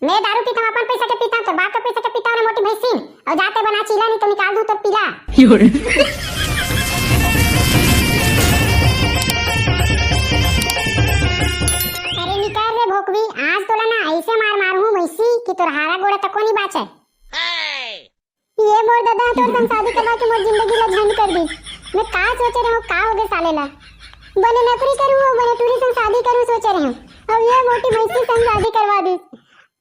मैं दारू पीता हूं, अपन पैसा के पीता हूं, तो बाप का पैसा के पीता हूं मोटी भैंसी। और जाते बना चीला नहीं तो निकाल दूं तो पीला। अरे निकाल रे भोकवी, आज तोला ना ऐसे मार मारूं भैंसी कि तोर हारा गोड़ा तको नहीं बाचे। ये मोर दादा तोर संग शादी करवा के मोर जिंदगी ला झंड कर दी। मैं का सोचे रहूं, का हो गए साले ला, बने नौकरी करूं और बने टूरी संग शादी करूं सोचे रहूं, अब ये मोटी भैंसी संग शादी करवा दी।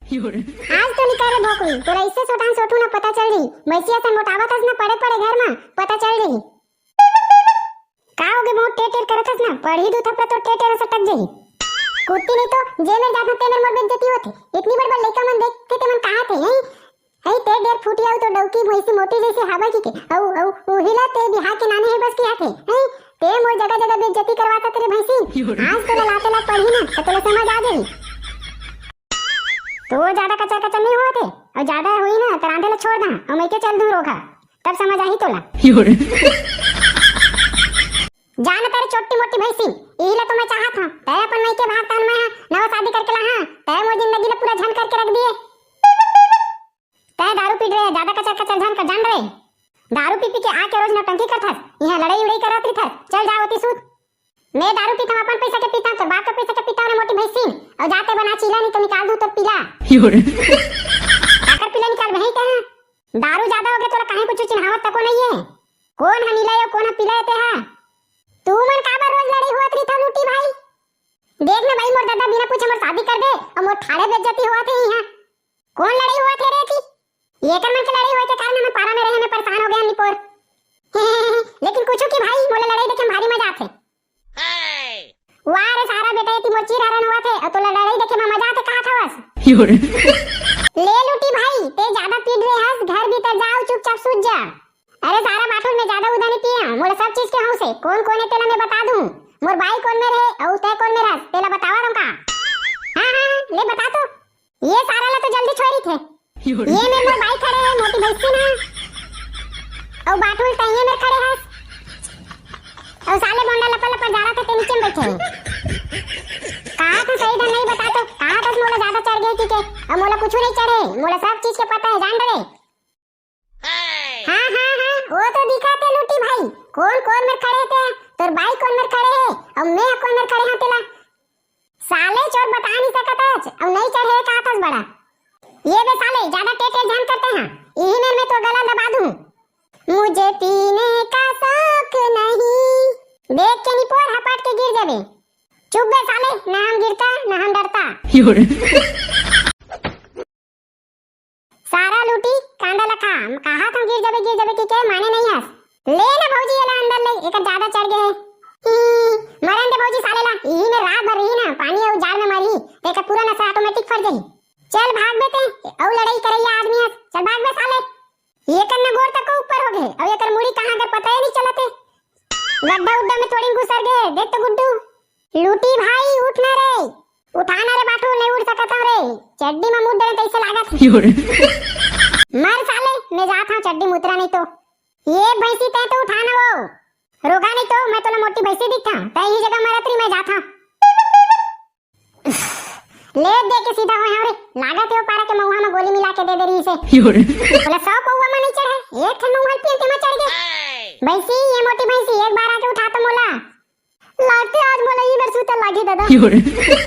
आज तो निकाल रे भोकवी, तोरा इससे सोटान सोटू ना पता चल रही, भैंसिया संग मोटावत हस ना पड़े पड़े घर में पता चल रही। का हो गए बहुत टेर टेर करत हस ना, पढ़ी दू थपड़ा तो टेर टेर सटक जही। कुत्ती नहीं तो जे में जात ते में मोर बेइज्जती होती। इतनी बड़ लइका मन देखते ते मन कहा थे यही हई ते डेर फूटी आउ तो डौकी भैंसी मोटी जैसे हवा की के औ उहिला ते बिहार के नाने है बस की आथे हई ते मोर जगह जगह बेइज्जती करवाता तेरे भैंसी। आज तो लाते ला पढ़ी ना तो तोला समझ आ जाई। तो ज्यादा कचर कचर नहीं हुआ थे और ज्यादा हुई ना तो रांधे ला छोड़ दा और मैं के चल दूं रोका, तब समझ आई तोला। जान तेरे छोटी मोटी भैंसी इहिला तो मैं चाहत हूं तय अपन मैं के भागता मैं नवा शादी करके ला। हां तय मोर जिंदगी ला पूरा झन करके रख दिए। तय दारू पी रहे ज्यादा कचर कचर झन कर जान रहे, दारू पी पी के आके रोज नौटंकी करथस, यहां लड़ाई उड़ाई करत रही। चल जाओ ती सूत। मैं दारू पीता हूं, अपन पैसा के पीता हूं, तो बाप का पैसा के पीता हूं मोटी भैंसी। और जाते बना चीला नहीं तो निकाल दूं तो पीला। आकर पीला निकाल भई कहां दारू ज्यादा हो गए तोला काहे कुछ चिन्हावत तको नहीं है। कौन हनीला यो कौन पीला ते हां तू मन काबर रोज लड़ाई हुआ थी था लूटी भाई। देख ना भाई मोर दादा बिना पूछे मोर शादी कर दे और मोर ठाड़े बेइज्जती हुआ थे यहां। कौन लड़ाई हुआ थे रे की ये कर मन के लड़ाई हुई के कारण मैं पारा में रहे में परेशान हो गया निपोर। लेकिन कुछ की भाई मोले लड़ाई देखे भारी मजा आथे। वाह रे सारा बेटा ये मोर चीर हरण हुआ थे और तो लड़ाई देखे में मजा आथे कहा था बस। ले लूटी भाई ते ज्यादा पीट रहे हस, घर भीतर जाओ चुपचाप सूत जा। अरे सारा बाटुल में ज्यादा उदा नहीं पिया, मोला सब चीज के हूं से कौन कौन है तेला मैं बता दूं। मोर भाई कौन में रहे और तय कौन में रह तेला बतावा दूं का। हां ले बता तो ये सारा ला तो जल्दी छोड़ी थे। ये मेरे मोर भाई खड़े है मोटी भैंसी ना और बाटुल तइए में खड़े हस और साले बोंडा लपा लपा जा रहा था ते नीचे बैठे। कहा तो सही ढंग नहीं बता तो कहा तो मोला ज्यादा चढ़ गई थी के और मोला कुछ नहीं चढ़े, मोला सब चीज के पता है जान रहे। हां वो तो दिखाते लूटी भाई कौन कौन में खड़े थे, तोर भाई कौन में खड़े है और मैं कौन में खड़े हां तेला साले चोर बता नहीं सकत और नहीं चढ़े का आतस बड़ा। ये बे साले ज्यादा टेटे ध्यान करते हैं यही में तो गला दबा दूं। मुझे पीने का शौक नहीं देख के नहीं पोर हपट के गिर जाबे। चुप बे साले ना हम गिरता ना हम डरता। सारा लूटी कांदा लखा कहा था गिर जाबे की के माने नहीं हस। ले ना भौजी एला अंदर ले एक ज्यादा चढ़ गए मरन दे भौजी साले ला यही में रात भर रही ना पानी और जाल में मरी तेका पूरा नशा ऑटोमेटिक फट गई। चल भाग बेटे और लड़ाई करैया आदमी हस, चल भाग बे साले। ये करना गोर तक ऊपर हो गए और ये कर मुड़ी कहां गए पता ही नहीं चलते। गड्ढा उड्ढा में थोड़ी घुसर गए देख तो गुड्डू। लूटी भाई उठ ना रे उठाना रे बाटू नहीं उठ सकता रे चड्डी में मुंह दे ऐसे लागत। मर साले मैं जाता हूं चड्डी मुतरा नहीं तो ये भैंसी तय तो उठाना वो रोका नहीं तो मैं तो मोटी भैंसी दिखता तय ही जगह मरत रही मैं जाता। ले दे के सीधा हो रे लागत है पारा के महुआ में गोली मिला के दे दे रही से बोला 100 पौवा में नहीं चढ़े एक ठन मुंह पे में चढ़ गए। भैंसी ये मोटी भैंसी एक बार आके उठा तो मोला लागते आज मोला ये मेरे सूते लागी दादा।